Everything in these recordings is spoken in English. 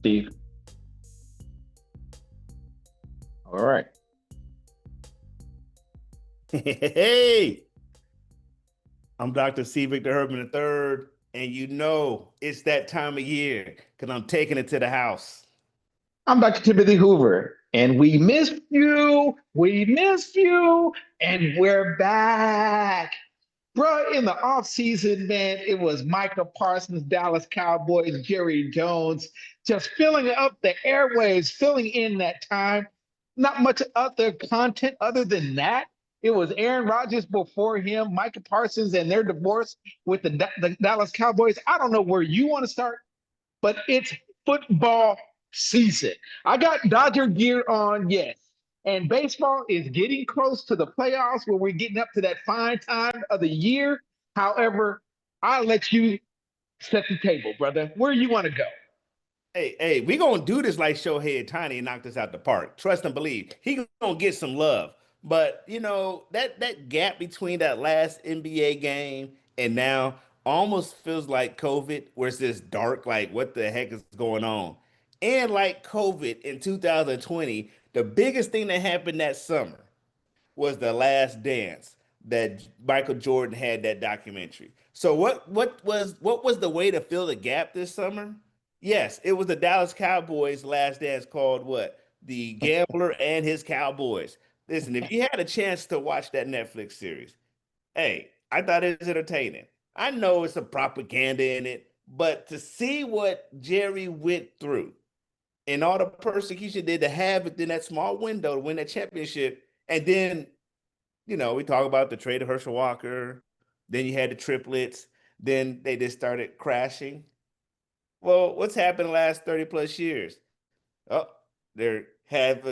Steve. All right. Hey, I'm Dr. C. Victor Herman III, and you know it's that time of year because I'm taking it to the house. I'm Dr. Timothy Hoover, and we missed you. We missed you, and we're back. Bro, in the offseason, man, it was Micah Parsons, Dallas Cowboys, Jerry Jones, just filling up the airwaves, filling in that time. Not much other content other than that. It was Aaron Rodgers before him, Micah Parsons, and their divorce with the Dallas Cowboys. I don't know where you want to start, but it's football season. I got Dodger gear on, yes. And baseball is getting close to the playoffs where we're getting up to that fine time of the year. However, I'll let you set the table, brother. Where you want to go? Hey, we gonna do this like Shohei Ohtani and knock this out the park. Trust and believe. He gonna get some love. But you know, that gap between that last NBA game and now almost feels like COVID, where it's this dark, like what the heck is going on? And like COVID in 2020, the biggest thing that happened that summer was The Last Dance that Michael Jordan had that documentary. So what was the way to fill the gap this summer? Yes, it was the Dallas Cowboys Last Dance called what? The Gambler and His Cowboys. Listen, if you had a chance to watch that Netflix series, hey, I thought it was entertaining. I know it's some propaganda in it, but to see what Jerry went through and all the persecution did to have it in that small window to win that championship, and then we talk about the trade of Herschel Walker. Then you had the triplets. Then they just started crashing. Well, what's happened the last 30 plus years? Oh, they have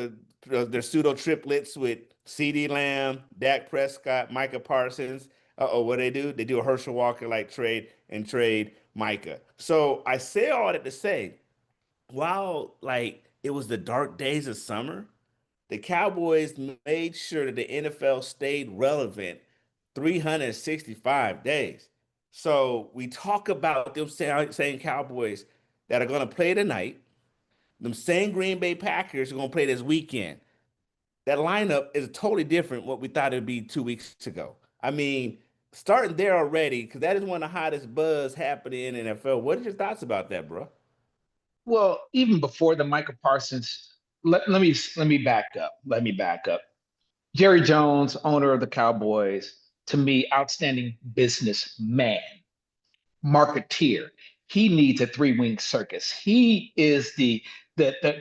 their pseudo triplets with CD Lamb, Dak Prescott, Micah Parsons. Oh, what they do? They do a Herschel Walker like trade and trade Micah. So I say all that to say, while like it was the dark days of summer, the Cowboys made sure that the NFL stayed relevant 365 days. So we talk about them saying Cowboys that are going to play tonight. Them same Green Bay Packers are going to play this weekend. That lineup is totally different what we thought it'd be 2 weeks ago. I mean, starting there already, because that is one of the hottest buzz happening in the NFL. What are your thoughts about that, bro? Well, even before the Michael Parsons, let me back up. Let me back up. Jerry Jones, owner of the Cowboys, to me, outstanding businessman, marketeer. He needs a three-wing circus. He is the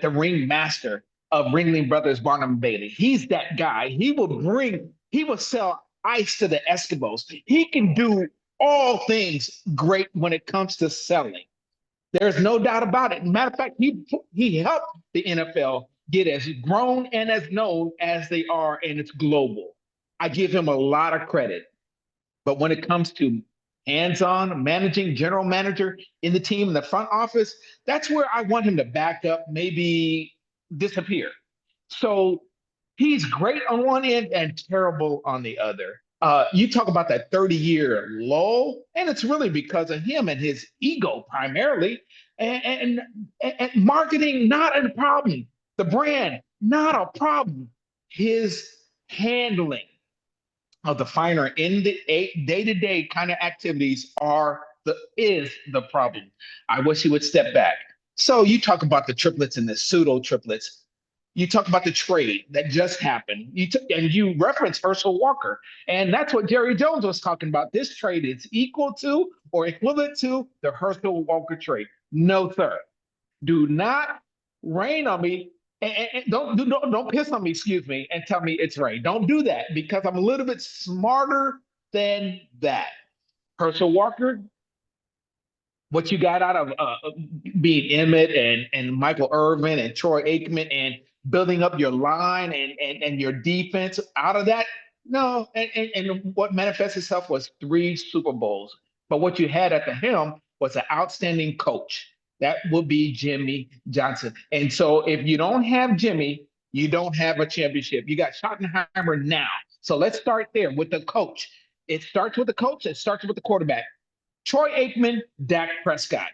ring master of Ringling Brothers Barnum and Bailey. He's that guy. He will sell ice to the Eskimos. He can do all things great when it comes to selling. There's no doubt about it. Matter of fact, he helped the NFL get as grown and as known as they are, and it's global. I give him a lot of credit. But when it comes to hands-on managing, general manager in the team in the front office, that's where I want him to back up, maybe disappear. So he's great on one end and terrible on the other. You talk about that 30-year lull, and it's really because of him and his ego primarily, and marketing not a problem. The brand not a problem. His handling of the finer in the day-to-day kind of activities is the problem. I wish he would step back. So you talk about the triplets and the pseudo triplets. You talk about the trade that just happened. And you reference Herschel Walker, and that's what Jerry Jones was talking about. This trade is equal to or equivalent to the Herschel Walker trade. No, sir. Do not rain on me. And don't piss on me, excuse me, and tell me it's rain. Don't do that because I'm a little bit smarter than that. Herschel Walker, what you got out of being Emmett and Michael Irvin and Troy Aikman and building up your line and your defense out of that. No, and what manifests itself was three Super Bowls. But what you had at the helm was an outstanding coach. That would be Jimmy Johnson. And so if you don't have Jimmy, you don't have a championship. You got Schottenheimer now. So let's start there with the coach. It starts with the coach, it starts with the quarterback. Troy Aikman, Dak Prescott.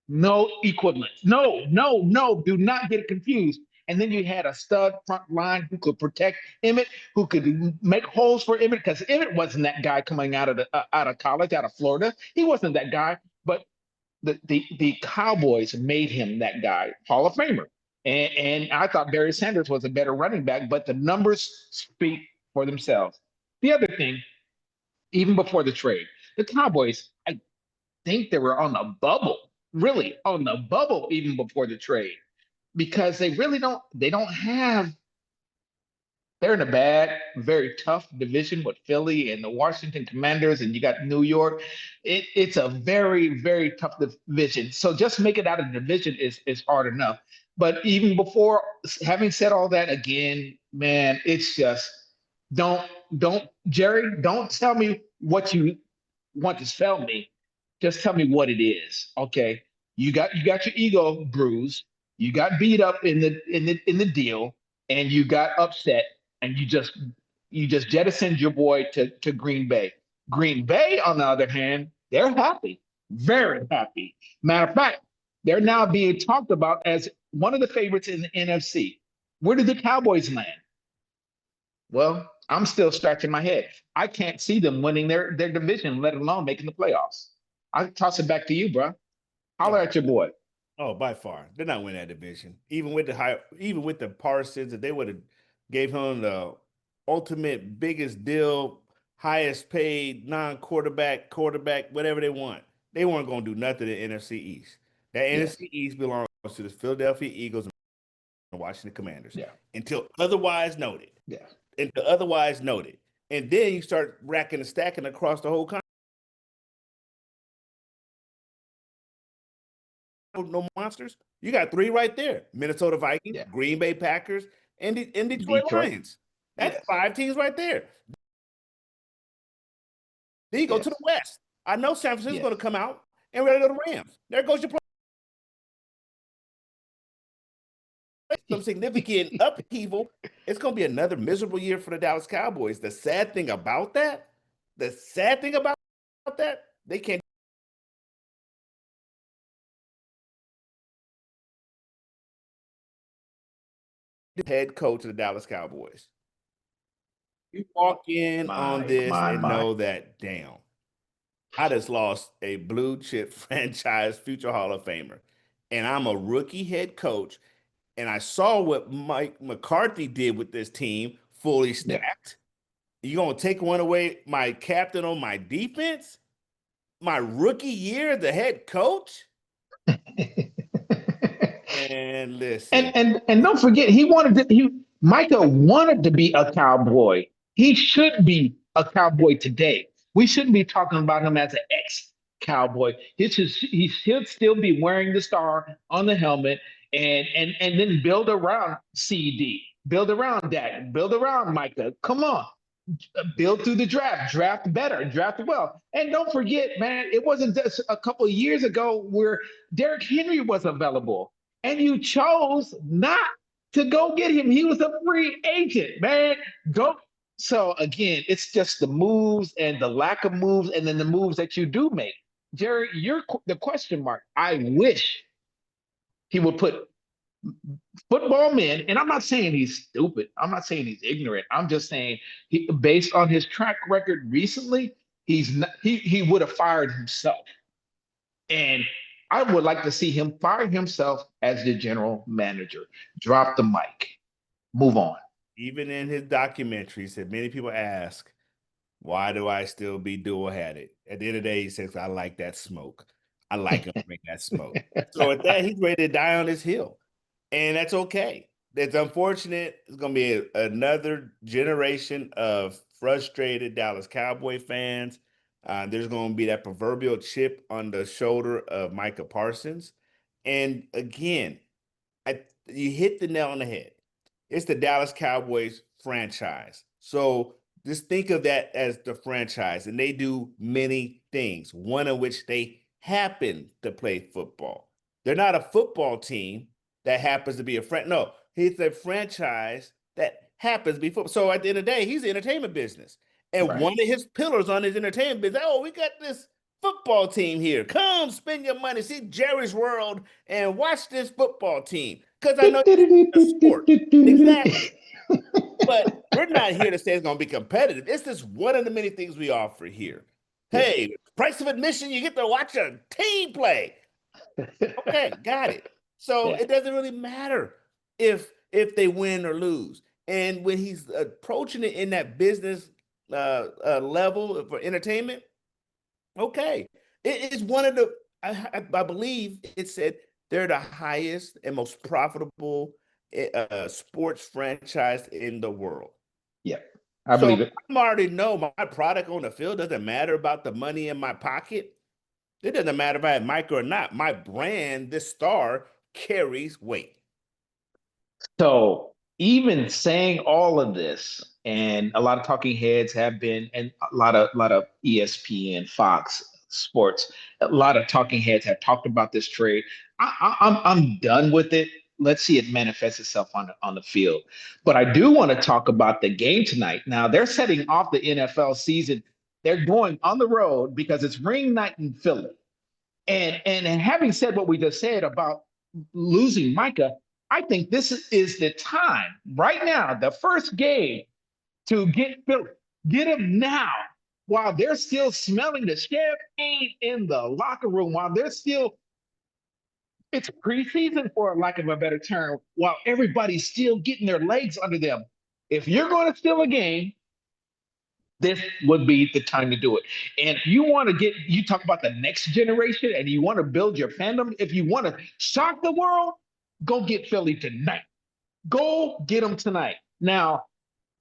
No equivalent. No, no, no. Do not get it confused. And then you had a stud front line who could protect Emmett, who could make holes for Emmett, because Emmett wasn't that guy coming out of college, out of Florida. He wasn't that guy, but the Cowboys made him that guy, Hall of Famer. And I thought Barry Sanders was a better running back, but the numbers speak for themselves. The other thing, even before the trade, the Cowboys, I think they were on the bubble, really on the bubble even before the trade, because they don't have, they're in a bad, very tough division with Philly and the Washington Commanders, and you got New York. It's a very, very tough division. So just make it out of the division is hard enough. But even before, having said all that, again, man, it's just don't don't Jerry, don't tell me what you want to tell me. Just tell me what it is. Okay. You got your ego bruised. You got beat up in the deal, and you got upset, and you just jettisoned your boy to Green Bay. Green Bay, on the other hand, they're happy, very happy. Matter of fact, they're now being talked about as one of the favorites in the NFC. Where did the Cowboys land? Well, I'm still scratching my head. I can't see them winning their division, let alone making the playoffs. I toss it back to you, bro. Holler Oh, at your boy. oh, by far, they're not winning that division. Even with the Parsons, if they would have gave him the ultimate biggest deal, highest paid quarterback, whatever they want, they weren't going to do nothing in NFC East. That Yes. NFC East belongs to the Philadelphia Eagles and Washington Commanders Yeah. until otherwise noted. Yeah. Until otherwise noted, and then you start racking and stacking across the whole country. No monsters. You got three right there: Minnesota Vikings, Yeah. Green Bay Packers, and Detroit Detroit. Lions. That's Yes. five teams right there. Then you go to the Yes. West. I know San Francisco's Yes. going to come out and ready to go to the Rams. There goes your some significant upheaval. It's going to be another miserable year for the Dallas Cowboys. The sad thing about that, they can't head coach of the Dallas Cowboys. You walk in on My, this my, and my. know that, damn, I just lost a blue chip franchise future Hall of Famer. And I'm a rookie head coach. And I saw what Mike McCarthy did with this team, fully Yeah. stacked. You're going to take one away, my captain on my defense, my rookie year, the head coach? And listen, And don't forget, he wanted to. Micah wanted to be a cowboy. He should be a cowboy today. We shouldn't be talking about him as an ex cowboy. He should still be wearing the star on the helmet, and then build around CD, build around Dak, build around Micah. Come on, build through the draft better, draft well. And don't forget, man, it wasn't just a couple of years ago where Derrick Henry was available, and you chose not to go get him. He was a free agent, man. Go. So again, it's just the moves and the lack of moves, and then the moves that you do make. Jerry, you're the question mark. I wish he would put football men, and I'm not saying he's stupid. I'm not saying he's ignorant. I'm just saying based on his track record recently, he's not, he would have fired himself. And I would like to see him fire himself as the general manager. Drop the mic. Move on. even in his documentaries, that many people ask, why do I still be dual headed? At the end of the day, he says, I like that smoke. I like him bring that smoke. So at that, he's ready to die on his hill. And that's okay. It's unfortunate. It's going to be another generation of frustrated Dallas Cowboy fans. There's going to be that proverbial chip on the shoulder of Micah Parsons. And again, you hit the nail on the head. It's the Dallas Cowboys franchise. So just think of that as the franchise, and they do many things, one of which they happen to play football. They're not a football team that happens to be a friend. No, he's a franchise that happens to be football. So at the end of the day, he's the entertainment business. And Right. one of his pillars on his entertainment business, oh, we got this football team here. Come spend your money, see Jerry's World, and watch this football team. Because I know it's a sport. Exactly. But we're not here to say it's going to be competitive. It's just one of the many things we offer here. Yeah. Hey, price of admission, you get to watch a team play. Okay, got it. So Yeah. it doesn't really matter if they win or lose. And when he's approaching it in that business level for entertainment, okay, it is one of the. I believe it said they're the highest and most profitable sports franchise in the world. Yeah, I So believe it. I already know my product on the field doesn't matter about the money in my pocket. It doesn't matter if I have Micah or not. My brand, this star, carries weight. So even saying all of this, and a lot of talking heads have been, and a lot of ESPN, Fox Sports, a lot of talking heads have talked about this trade. I'm done with it. Let's see it manifest itself on the field. But I do want to talk about the game tonight. Now they're setting off the NFL season. They're going on the road because it's ring night in Philly. And having said what we just said about losing Micah, I think this is the time right now, the first game to get Philly, get him now while they're still smelling the champagne in the locker room, while they're still, it's preseason for lack of a better term, while everybody's still getting their legs under them. If you're going to steal a game, this would be the time to do it. And if you want to get, you talk about the next generation and you want to build your fandom, if you want to shock the world, go get Philly tonight. Go get them tonight. Now,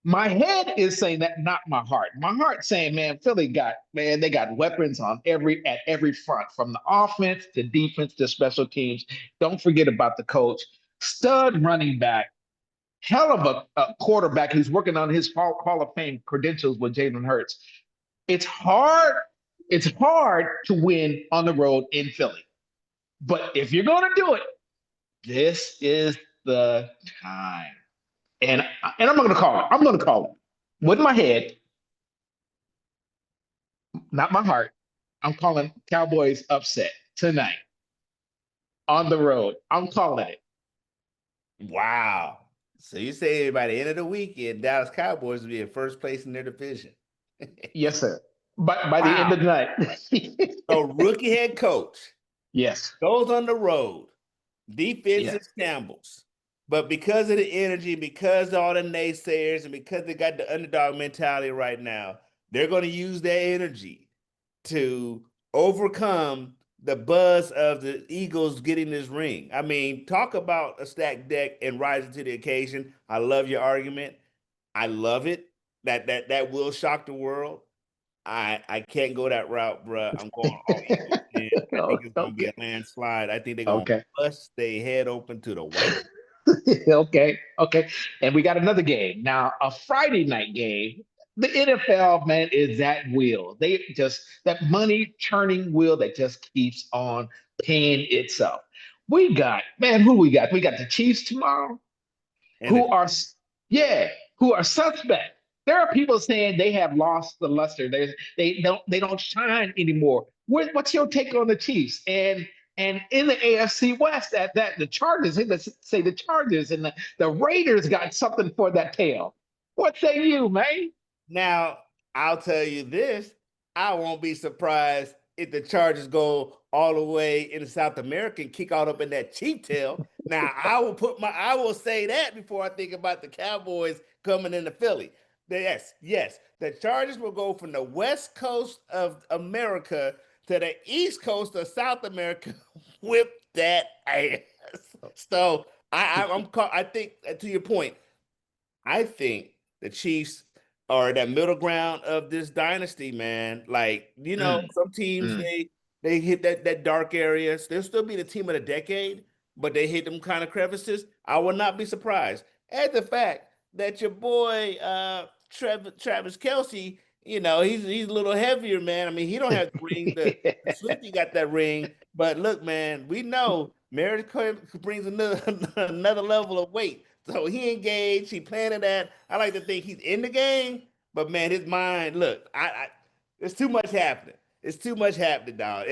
my head is saying that, not my heart. My heart saying, man, Philly got, man, they got weapons on at every front, from the offense to defense to special teams. Don't forget about the coach. Stud running back, hell of a quarterback who's working on his Hall of Fame credentials with Jalen Hurts. It's hard. It's hard to win on the road in Philly. But if you're going to do it, this is the time. And I'm going to call it. I'm going to call it with my head, not my heart. I'm calling Cowboys upset tonight on the road. I'm calling it. Wow. So you say by the end of the weekend, Dallas Cowboys will be in first place in their division. Yes, sir. By the end Wow. of the night. A rookie head coach Yes. goes on the road, defense Yes. is shambles. But because of the energy, because of all the naysayers, and because they got the underdog mentality right now, they're going to use their energy to overcome the buzz of the Eagles getting this ring. I mean, talk about a stacked deck and rising to the occasion. I love your argument. I love it. That will shock the world. I can't go that route, bruh. I'm going all Eagles, man. I think it's gonna be Okay. a landslide. I think they're gonna Okay. bust their head open to the white. Okay. Okay. And we got another game. Now, a Friday night game. The NFL, man, is that wheel. They just, that money churning wheel that just keeps on paying itself. We got, man, who we got? We got the Chiefs tomorrow, And who are, yeah, who are suspect. There are people saying they have lost the luster. They don't shine anymore. What's your take on the Chiefs? And in the AFC West, at that, the Chargers, let's say the Chargers and the Raiders got something for that tail. What say you, man? now I'll tell you this: I won't be surprised if the Chargers go all the way into South America and kick out up in that cheap tail. Now I will say that before I think about the Cowboys coming into Philly. Yes, yes, the Chargers will go from the west coast of America to the east coast of South America, whip that ass. So I think to your point, I think the Chiefs are that middle ground of this dynasty, man. Like, Mm, some teams mm. they hit that dark areas. They'll still be the team of the decade, but they hit them kind of crevices. I would not be surprised at the fact that your boy Travis Kelsey, he's a little heavier, man. I mean, he don't have the ring. The Swifty got that ring, but look, man, we know Meredith brings another another level of weight. So he engaged, he planted that. I like to think he's in the game, but man, his mind, look, I there's too much happening. It's too much happening, dog.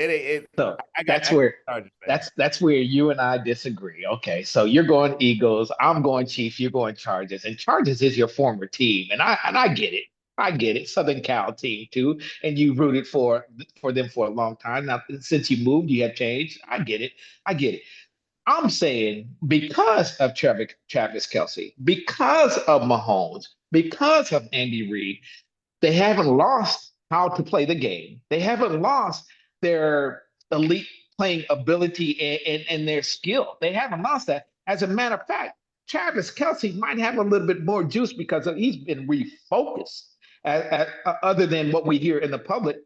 So I got that's where Chargers, man. that's where you and I disagree. Okay, so you're going Eagles, I'm going Chiefs, you're going Chargers, and Chargers is your former team, and I get it. I get it. Southern Cal team too, and you rooted for them for a long time. Now, since you moved, you have changed. I get it. I get it. I'm saying because of Travis Kelsey, because of Mahomes, because of Andy Reid, they haven't lost how to play the game. They haven't lost their elite playing ability and their skill. They haven't lost that. As a matter of fact, Travis Kelsey might have a little bit more juice because he's been refocused, other than what we hear in the public.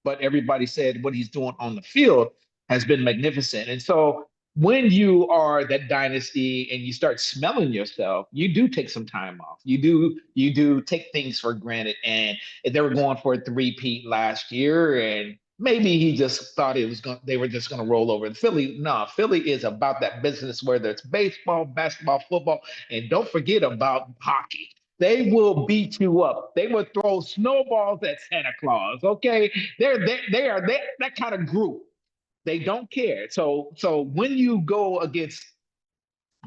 But everybody said what he's doing on the field has been magnificent. And so when you are that dynasty and you start smelling yourself, you do take some time off. You do take things for granted. And they were going for a three-peat last year, and maybe he just thought they were just going to roll over. And Philly, no, Philly is about that business, whether it's baseball, basketball, football, and don't forget about hockey. They will beat you up. They will throw snowballs at Santa Claus. Okay, they are that kind of group. They don't care. So when you go against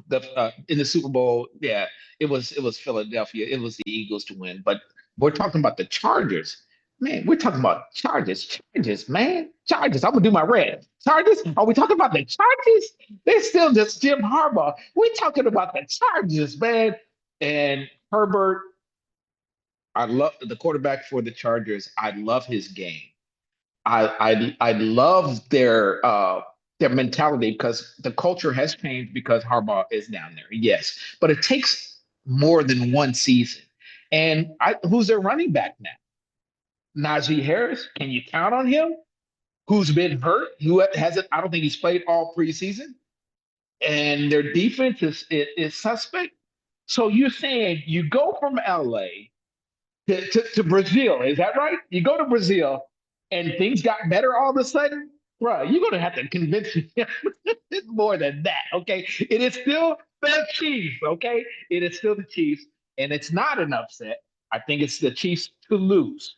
the in the Super Bowl, yeah, it was Philadelphia. It was the Eagles to win. But we're talking about the Chargers. Man, we're talking about Chargers, man. Chargers. I'm gonna do my red. Chargers? Are we talking about the Chargers? They're still just Jim Harbaugh. We're talking about the Chargers, man. And Herbert, I love the quarterback for the Chargers. I love his game. I love their mentality because the culture has changed because Harbaugh is down there. Yes, but it takes more than one season. And who's their running back now? Najee Harris. Can you count on him? Who's been hurt? Who hasn't? I don't think he's played all preseason. And their defense is suspect. So you're saying you go from LA to Brazil. Is that right? You go to Brazil and things got better all of a sudden, bro. You're gonna have to convince me it's more than that. Okay, it is still the Chiefs. Okay, it is still the Chiefs, and it's not an upset. I think it's the Chiefs to lose.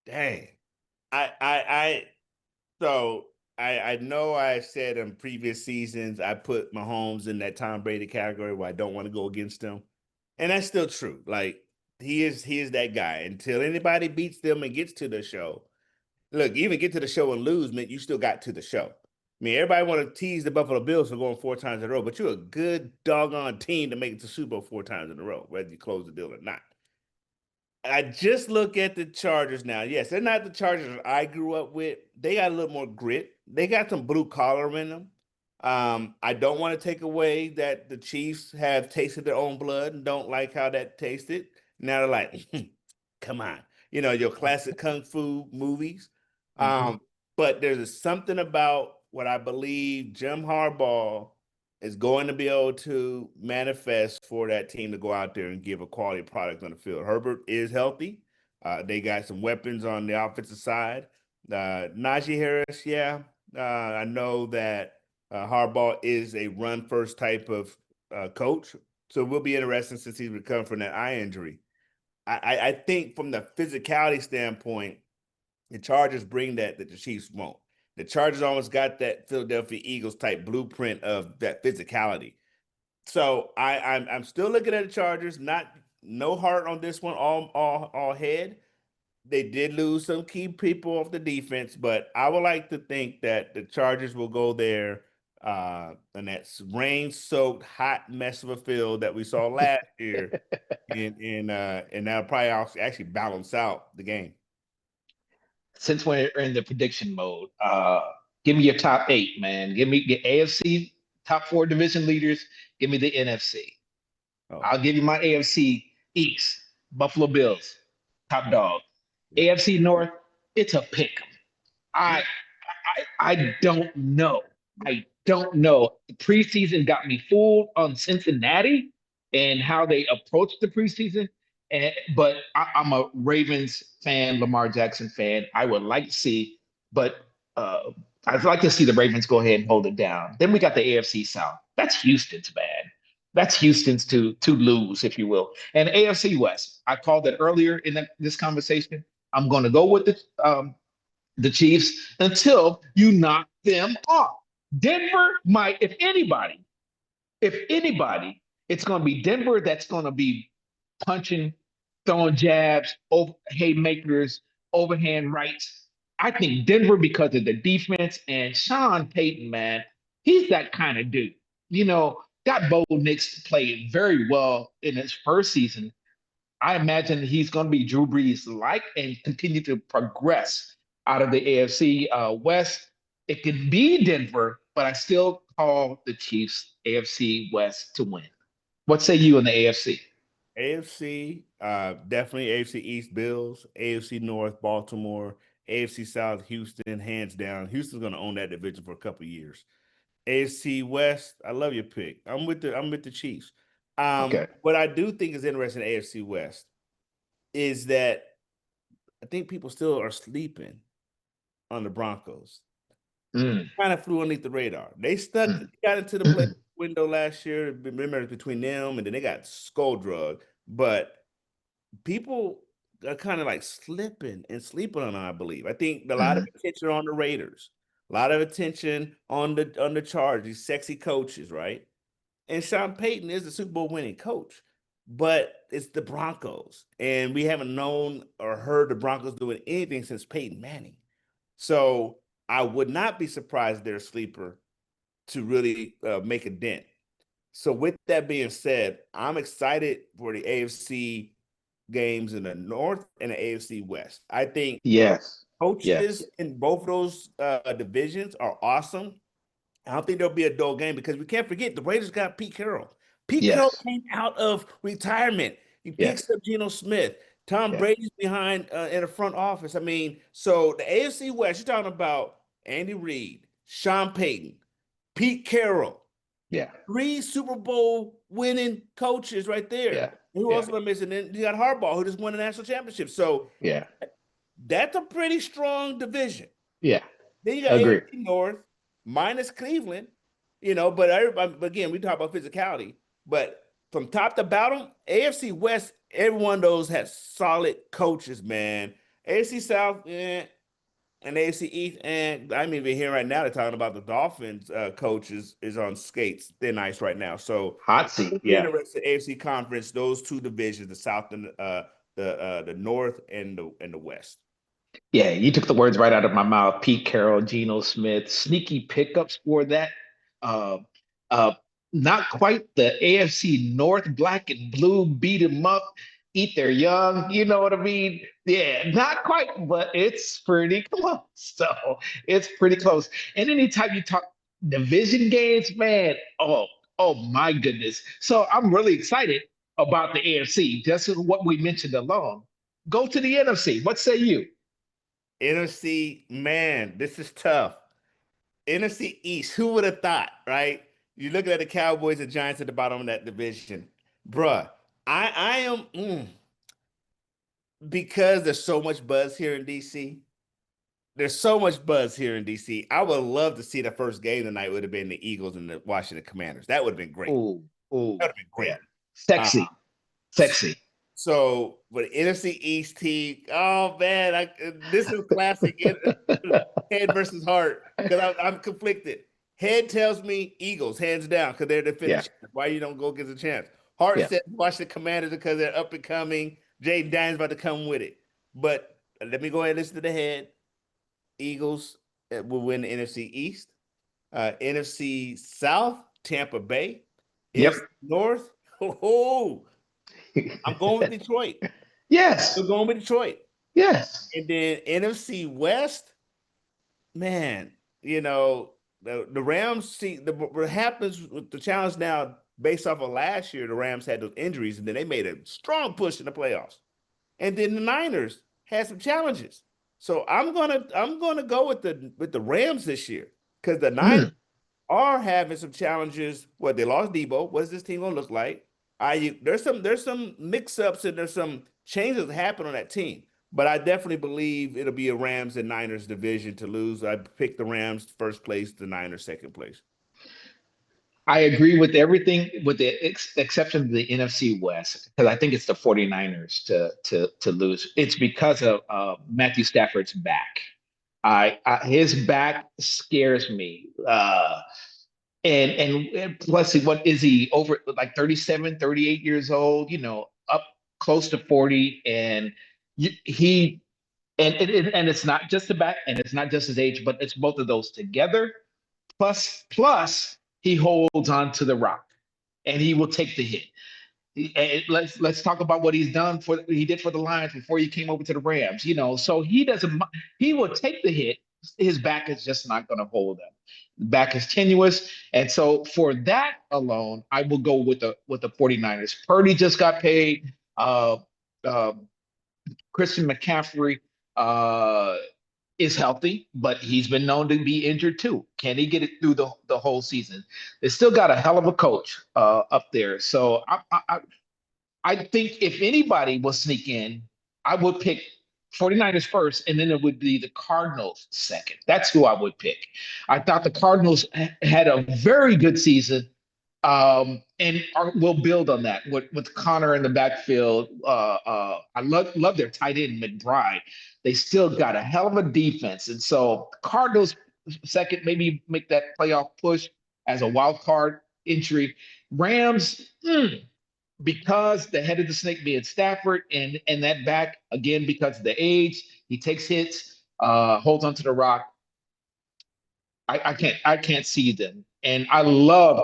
Dang. I so I know I said in previous seasons I put Mahomes in that Tom Brady category where I don't want to go against him. And that's still true. Like he is that guy. Until anybody beats them and gets to the show. Look, even get to the show and lose meant you still got to the show. I mean, everybody want to tease the Buffalo Bills for going 4 times in a row, but you're a good doggone team to make it to Super Bowl 4 times in a row, whether you close the deal or not. I just look at the Chargers now. Yes, they're not the Chargers I grew up with. They got a little more grit. They got some blue collar in them. I don't want to take away that the Chiefs have tasted their own blood and don't like how that tasted. Now they're like, come on, your classic kung fu movies. Mhm. But there's something about what I believe Jim Harbaugh is going to be able to manifest for that team to go out there and give a quality product on the field. Herbert is healthy. They got some weapons on the offensive side. Najee Harris, yeah. I know that Harbaugh is a run first type of coach. So it will be interesting since he's recovered from that eye injury. I think from the physicality standpoint, the Chargers bring that the Chiefs won't. The Chargers almost got that Philadelphia Eagles type blueprint of that physicality. So I'm still looking at the Chargers. No heart on this one. All head. They did lose some key people off the defense, but I would like to think that the Chargers will go there in that rain-soaked, hot mess of a field that we saw last year, and that'll probably actually balance out the game. Since we're in the prediction mode, give me your top eight, man. Give me the AFC top four division leaders. Give me the NFC. Oh, I'll give you my AFC East. Buffalo Bills, top dog. AFC North, it's a pick. I I don't know. I don't know. The preseason got me fooled on Cincinnati and how they approached the preseason. But I'm a Ravens fan, Lamar Jackson fan. I would like to see, but I'd like to see the Ravens go ahead and hold it down. Then we got the AFC South. That's Houston's bad. That's Houston's to lose, if you will. And AFC West. I called it earlier in this conversation. I'm going to go with the Chiefs, until you knock them off. Denver might, if anybody, it's going to be Denver that's going to be punching, throwing jabs, over haymakers, overhand rights. I think Denver because of the defense and Sean Payton, man, he's that kind of dude. Got Bo Nix to play very well in his first season. I imagine he's going to be Drew Brees like and continue to progress out of the AFC West. It could be Denver, but I still call the Chiefs AFC West to win. What say you in the AFC? AFC, definitely AFC East Bills, AFC North Baltimore, AFC South Houston, hands down. Houston's going to own that division for a couple years. AFC West, I love your pick. I'm with the Chiefs. Okay. What I do think is interesting in AFC West is that I think people still are sleeping on the Broncos. Mm, Kind of flew underneath the radar. They got into the play window last year. Remember, between them and then they got skull drug. But people are kind of like slipping and sleeping on them, I believe. I think a lot of attention on the Raiders, a lot of attention on the Chargers, these sexy coaches, right? And Sean Payton is the Super Bowl winning coach, but it's the Broncos. And we haven't known or heard the Broncos doing anything since Peyton Manning. So I would not be surprised if they're a sleeper to really make a dent. So with that being said, I'm excited for the AFC games in the North and the AFC West. I think yes. coaches Yes. in both of those divisions are awesome. I don't think there'll be a dull game because we can't forget the Raiders got Pete Carroll. Pete Carroll Yes. came out of retirement. He picks Yes. up Geno Smith. Tom Yes. Brady's behind in the front office. I mean, so the AFC West, you're talking about Andy Reid, Sean Payton, Pete Carroll, Yeah. 3 Super Bowl winning coaches right there. Yeah. Who Yeah. else am I missing? Then you got Harbaugh, who just won the national championship. So Yeah. that's a pretty strong division. Yeah. Then you got Agree. AFC North minus Cleveland, but everybody, again, we talk about physicality, but from top to bottom, AFC West, every one of those has solid coaches, man. AFC South, and AFC East, and I'm even here right now. They're talking about the Dolphins coach is on skates, thin ice right now. So Hot seat. it'll be Yeah. interesting. AFC conference, those two divisions, the South and the North and the West. Yeah, you took the words right out of my mouth. Pete Carroll, Geno Smith, sneaky pickups for that. Uh, uh, Not quite the AFC North, black and blue, beat them up, eat their young. You know what I mean? Yeah, not quite, but it's pretty close. So it's pretty close. And anytime you talk division games, man, oh my goodness. So I'm really excited about the AFC. Just what we mentioned alone. Go to the NFC. What say you? NFC, man, this is tough. NFC East, who would have thought, right? You're looking at the Cowboys and Giants at the bottom of that division. Bruh, I am because there's so much buzz here in DC. There's so much buzz here in DC. I would love to see the first game tonight would have been the Eagles and the Washington Commanders. That would have been great. Oh, oh, That would have been great. yeah. Sexy, sexy. So, but NFC East team, oh man, this is classic head versus heart because I'm conflicted. Head tells me Eagles, hands down, because they're the finish. Yeah. Why you don't go get a chance? Heart Yeah. says watch the Commanders because they're up and coming. Jaden Daniels about to come with it. But let me go ahead and listen to the head. Eagles will win the NFC East. NFC South, Tampa Bay. Yep. NFC North, I'm going with Detroit. Yes. I'm going with Detroit. Yes. And then NFC West, man, the Rams see what happens with the challenge now based off of last year. The Rams had those injuries, and then they made a strong push in the playoffs. And then the Niners had some challenges. So I'm gonna go with the Rams this year because the Niners are having some challenges. What they lost Debo. What is this team gonna look like? There's some mix-ups and there's some changes that happen on that team. But I definitely believe it'll be a Rams and Niners division to lose. I picked the Rams first place, the Niners second place. I agree with everything with the exception of the NFC West, because I think it's the 49ers to lose. It's because of Matthew Stafford's back. His back scares me. And plus, what is he over like 37, 38 years old? Up close to 40, and he and it's not just the back, and it's not just his age, but it's both of those together. Plus, he holds on to the rock, and he will take the hit. Let's talk about what he did for the Lions before he came over to the Rams. So he doesn't he will take the hit. His back is just not going to hold him. The back is tenuous, and so for that alone, I will go with the 49ers. Purdy just got paid. Uh, Christian McCaffrey uh, is healthy, but he's been known to be injured too. Can he get it through the whole season? They still got a hell of a coach up there. So I think if anybody will sneak in, I would pick 49ers first, and then it would be the Cardinals second. That's who I would pick. I thought the Cardinals had a very good season, and we'll build on that with Connor in the backfield. I love their tight end McBride. They still got a hell of a defense, and so Cardinals second, maybe make that playoff push as a wild card entry. Rams. Because the head of the snake being Stafford and that back again because of the age, he takes hits, holds onto the rock. I can't see them, and I love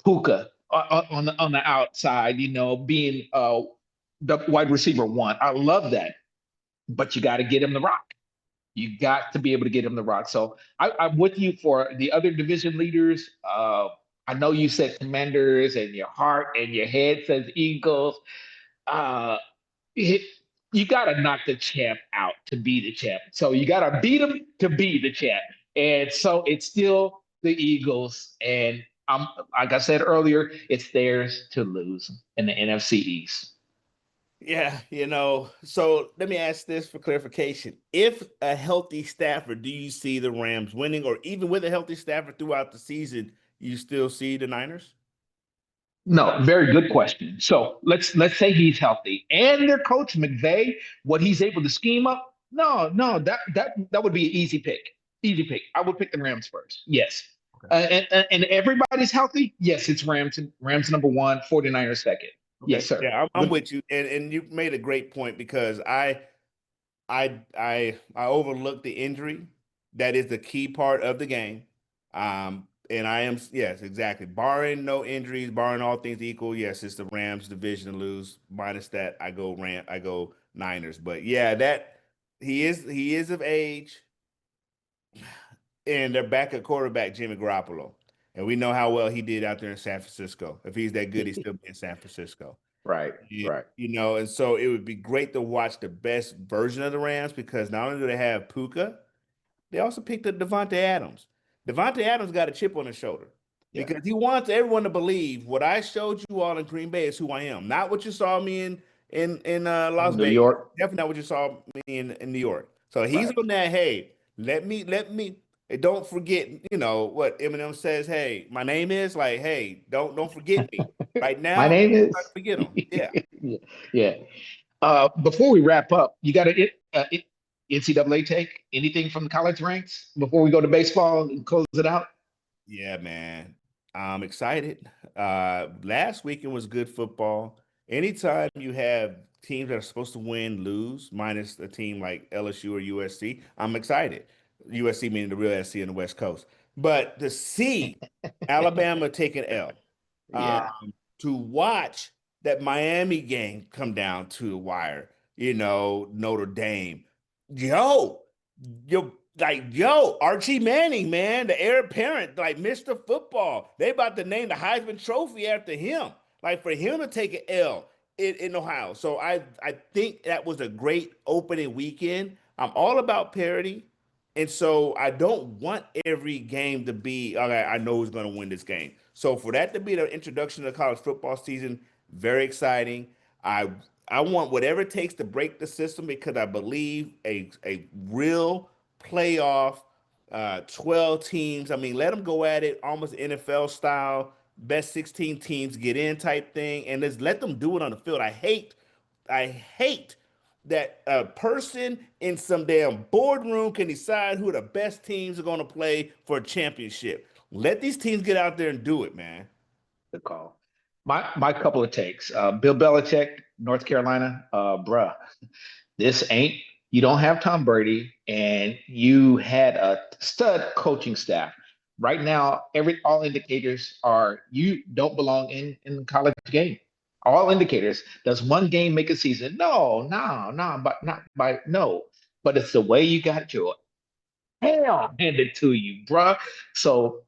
Puka on the outside, being the wide receiver one. I love that, but you got to get him the rock. You got to be able to get him the rock. So I'm with you for the other division leaders. I know you said Commanders, and your heart and your head says Eagles. Uh, you got to knock the champ out to be the champ. So you got to beat him to be the champ. And so it's still the Eagles. And like I said earlier, it's theirs to lose in the NFC East. Yeah, so let me ask this for clarification. If a healthy Stafford, do you see the Rams winning, or even with a healthy Stafford throughout the season, you still see the Niners? No, very good question. So let's say he's healthy, and their coach McVay, what he's able to scheme up. No, no, that would be an easy pick. Easy pick. I would pick the Rams first. Yes. Okay. And everybody's healthy. Yes, it's Rams. Rams number one, 49ers second. Okay. Yes, sir. Yeah, I'm with you, and you made a great point because I overlooked the injury. That is the key part of the game. And I am, yes, exactly. Barring no injuries, barring all things equal, yes, it's the Rams division to lose. Minus that, I go Niners. But yeah, that he is of age, and they're back at quarterback, Jimmy Garoppolo. And we know how well he did out there in San Francisco. If he's that good, he's still in San Francisco. Right, right. And so it would be great to watch the best version of the Rams because not only do they have Puka, they also picked up Devontae Adams. Devontae Adams got a chip on his shoulder Yeah. because he wants everyone to believe what I showed you all in Green Bay is who I am, not what you saw me in Las New Vegas. York. Definitely not what you saw me in New York. So he's Right. on that. Hey, let me. Don't forget, what Eminem says. Hey, my name is like. Hey, don't forget me. Right My now, name try to is. forget him. Yeah. Yeah. Yeah. Before we wrap up, you got a NCAA take? Anything from the college ranks before we go to baseball and close it out? Yeah, man. I'm excited. Last weekend was good football. Anytime you have teams that are supposed to win, lose, minus a team like LSU or USC, I'm excited. USC meaning the real SC in the West Coast. But to see Alabama take an L, Yeah. to watch that Miami game come down to the wire, Notre Dame, yo, Archie Manning, man, the heir apparent, like Mr. Football. They about to name the Heisman Trophy after him. Like for him to take an L in Ohio. So I think that was a great opening weekend. I'm all about parity. And so I don't want every game to be, okay, I know who's going to win this game. So for that to be the introduction to the college football season, very exciting. I I want whatever it takes to break the system because I believe a real playoff, 12 teams. I mean, let them go at it almost NFL style, best 16 teams get in type thing, and let's let them do it on the field. I hate that a person in some damn boardroom can decide who the best teams are going to play for a championship. Let these teams get out there and do it, man. The call. My couple of takes. Bill Belichick, North Carolina, bruh. This ain't, you don't have Tom Brady, and you had a stud coaching staff. Right now, all indicators are you don't belong in the college game. All indicators. Does one game make a season? No, no, no, but not by no. But it's the way you got your hell handed to you, bruh. So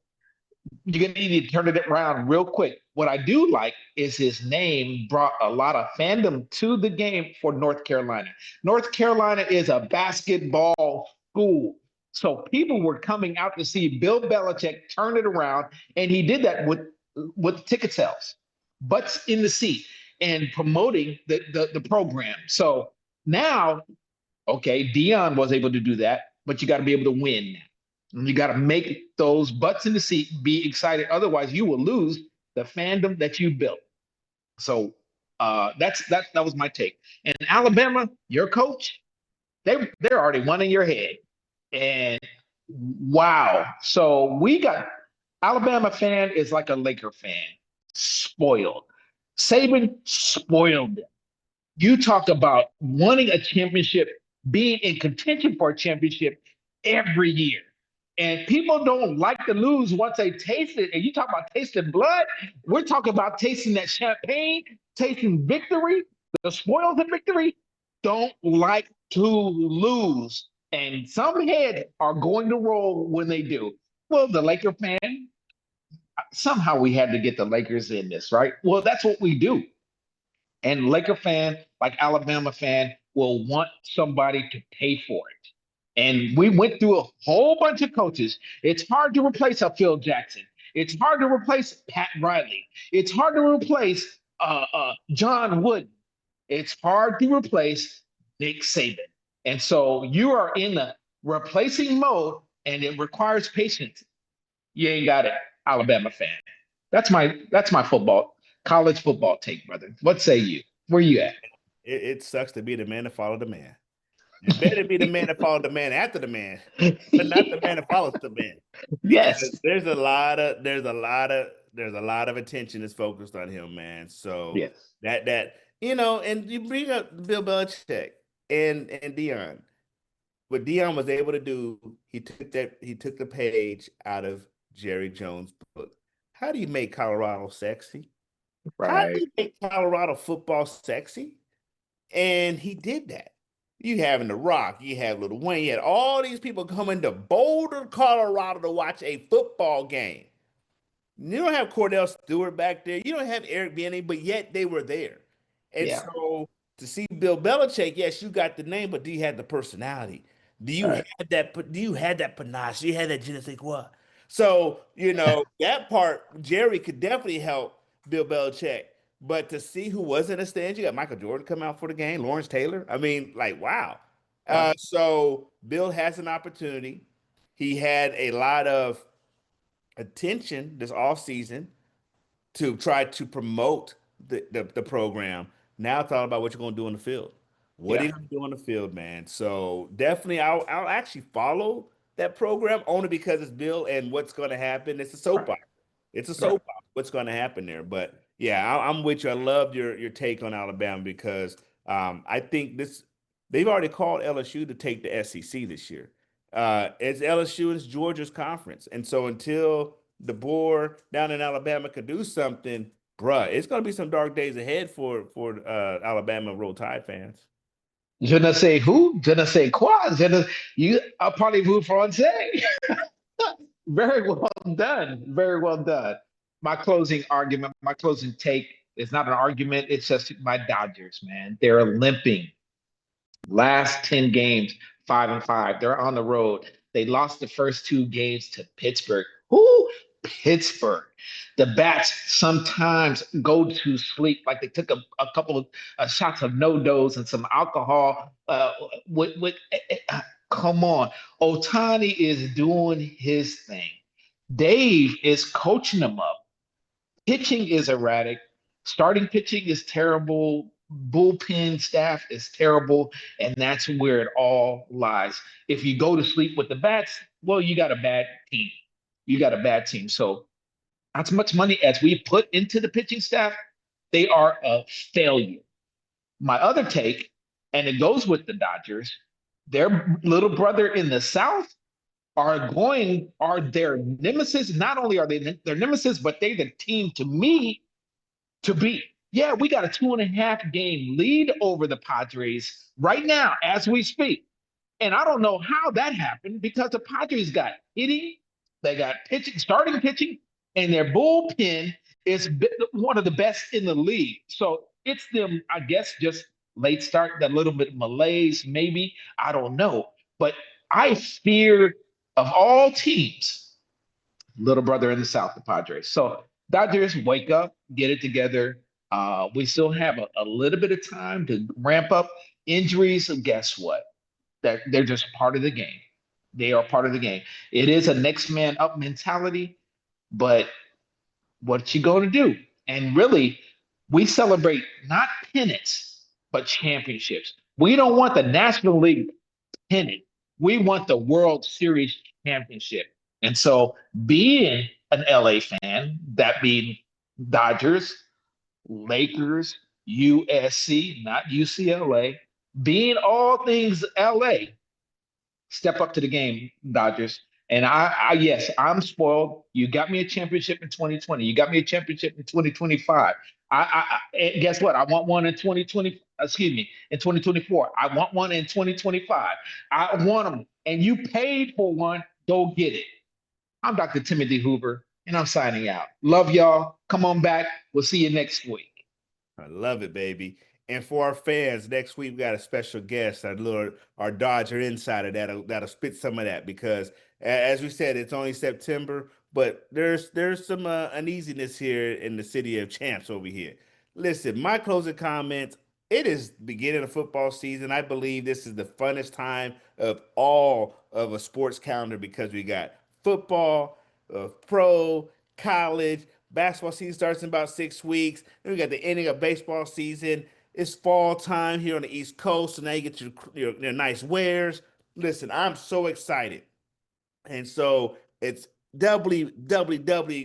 you're gonna need to turn it around real quick. What I do like is his name brought a lot of fandom to the game for North Carolina. North Carolina is a basketball school. So people were coming out to see Bill Belichick turn it around, and he did that with ticket sales, butts in the seat, and promoting the program. So now, okay, Dion was able to do that, but you got to be able to win now. You got to make those butts in the seat be excited. Otherwise, you will lose the fandom that you built. So that was my take. And Alabama, your coach, they're already one in your head. And wow. So we got Alabama fan is like a Laker fan, spoiled. Saban spoiled them. You talk about wanting a championship, being in contention for a championship every year. And people don't like to lose once they taste it. And you talk about tasting blood, we're talking about tasting that champagne, tasting victory, the spoils of victory. Don't like to lose. And some heads are going to roll when they do. Well, the Laker fan, somehow we had to get the Lakers in this, right? Well, that's what we do. And Laker fan, like Alabama fan, will want somebody to pay for it. And we went through a whole bunch of coaches. It's hard to replace a Phil Jackson. It's hard to replace Pat Riley. It's hard to replace John Wooden. It's hard to replace Nick Saban. And so you are in the replacing mode, and it requires patience. You ain't got it, Alabama fan. That's my college football take, brother. What say you? Where you at? It sucks to be the man to follow the man. You better be the man that follows the man after the man, but not the man that follows the man. Yes. There's a lot of attention that's focused on him, man. So Yes. that and you bring up Bill Belichick and Dion. What Dion was able to do, he took the page out of Jerry Jones' book. How do you make Colorado sexy? How do Right. you make Colorado football sexy? And he did that. You having The Rock, you have Lil Wayne, you had all these people coming to Boulder, Colorado to watch a football game. You don't have Cordell Stewart back there. You don't have Eric Bieniemy, but yet they were there. And Yeah. so to see Bill Belichick, yes, you got the name, but do you have the personality? Do you Right. have that? Do you have that panache? Do you have that je ne sais quoi? So that part, Jerry could definitely help Bill Belichick. But to see who was in the stands, you got Michael Jordan come out for the game, Lawrence Taylor. I mean, like, wow. Yeah. So Bill has an opportunity. He had a lot of attention this offseason to try to promote the program. Now it's all about what you're going to do on the field. What are Yeah. you going to do on the field, man? So definitely, I'll actually follow that program only because it's Bill and what's going to happen. It's a soap Right. opera. It's a Right. soap opera. What's going to happen there? But yeah, I'm with you. I loved your take on Alabama because I think they've already called LSU to take the SEC this year. It's LSU and it's Georgia's conference, and so until the board down in Alabama could do something, bruh, it's going to be some dark days ahead for Alabama Roll Tide fans. Je ne sais who, je ne sais quoi, you parlez-vous français? Very well done. Very well done. My closing argument, my closing take is not an argument. It's just my Dodgers, man. They're limping. Last 10 games, 5-5. They're on the road. They lost the first two games to Pittsburgh. Who? Pittsburgh. The bats sometimes go to sleep, like they took a couple of shots of no-dos and some alcohol. Come on. Otani is doing his thing. Dave is coaching them up. Pitching is erratic. Starting pitching is terrible. bullpen staff is terrible, and that's where it all lies. If you go to sleep with the bats, well, you got a bad team. You got a bad team. So as much money as we put into the pitching staff, they are a failure. My other take, and it goes with the Dodgers, their little brother in the South are their nemesis. Not only are they their nemesis, but they the team to me to beat. Yeah, we got a 2.5 game lead over the Padres right now as we speak. And I don't know how that happened because the Padres got hitting, they got pitching, starting pitching, and their bullpen is one of the best in the league. So it's them, I guess, just late start, that little bit of malaise, maybe. I don't know. But I fear of all teams, little brother in the South, the Padres. So Dodgers, wake up, get it together. We still have a little bit of time to ramp up injuries, and guess what? That they're just part of the game. They are part of the game. It is a next man up mentality, but what you going to do? And really, we celebrate not pennants, but championships. We don't want the National League pennant. We want the World Series championship. And so, being an LA fan, that being Dodgers, Lakers, USC, not UCLA, being all things LA, step up to the game, Dodgers. And yes, I'm spoiled. You got me a championship in 2020. You got me a championship in 2025. And guess what? I want one in 2020. Excuse me, in 2024. I want one in 2025. I want them, and you paid for one. Go get it. I'm Dr. Timothy Hoover, and I'm signing out. Love y'all. Come on back. We'll see you next week. I love it, baby. And for our fans, next week we got a special guest, our Dodger insider that'll spit some of that, because as we said, it's only September, but there's some uneasiness here in the city of champs over here. Listen, my closing comments. It is beginning of football season. I believe this is the funnest time of all of a sports calendar, because we got football, pro, college, basketball season starts in about 6 weeks. Then we got the ending of baseball season. It's fall time here on the East Coast, so now you get your nice wares. Listen, I'm so excited. And so it's doubly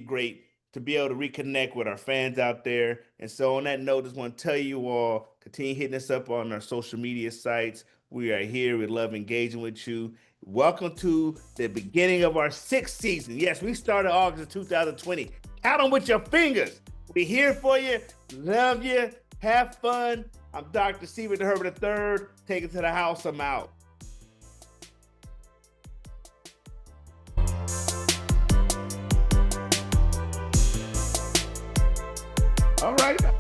great to be able to reconnect with our fans out there. And so on that note, just want to tell you all, continue hitting us up on our social media sites. We are here. We love engaging with you. Welcome to the beginning of our 6th season. Yes, we started August of 2020. Count them with your fingers. We're here for you. Love you. Have fun. I'm Dr. Stephen Herbert III. Take it to the house. I'm out. All right.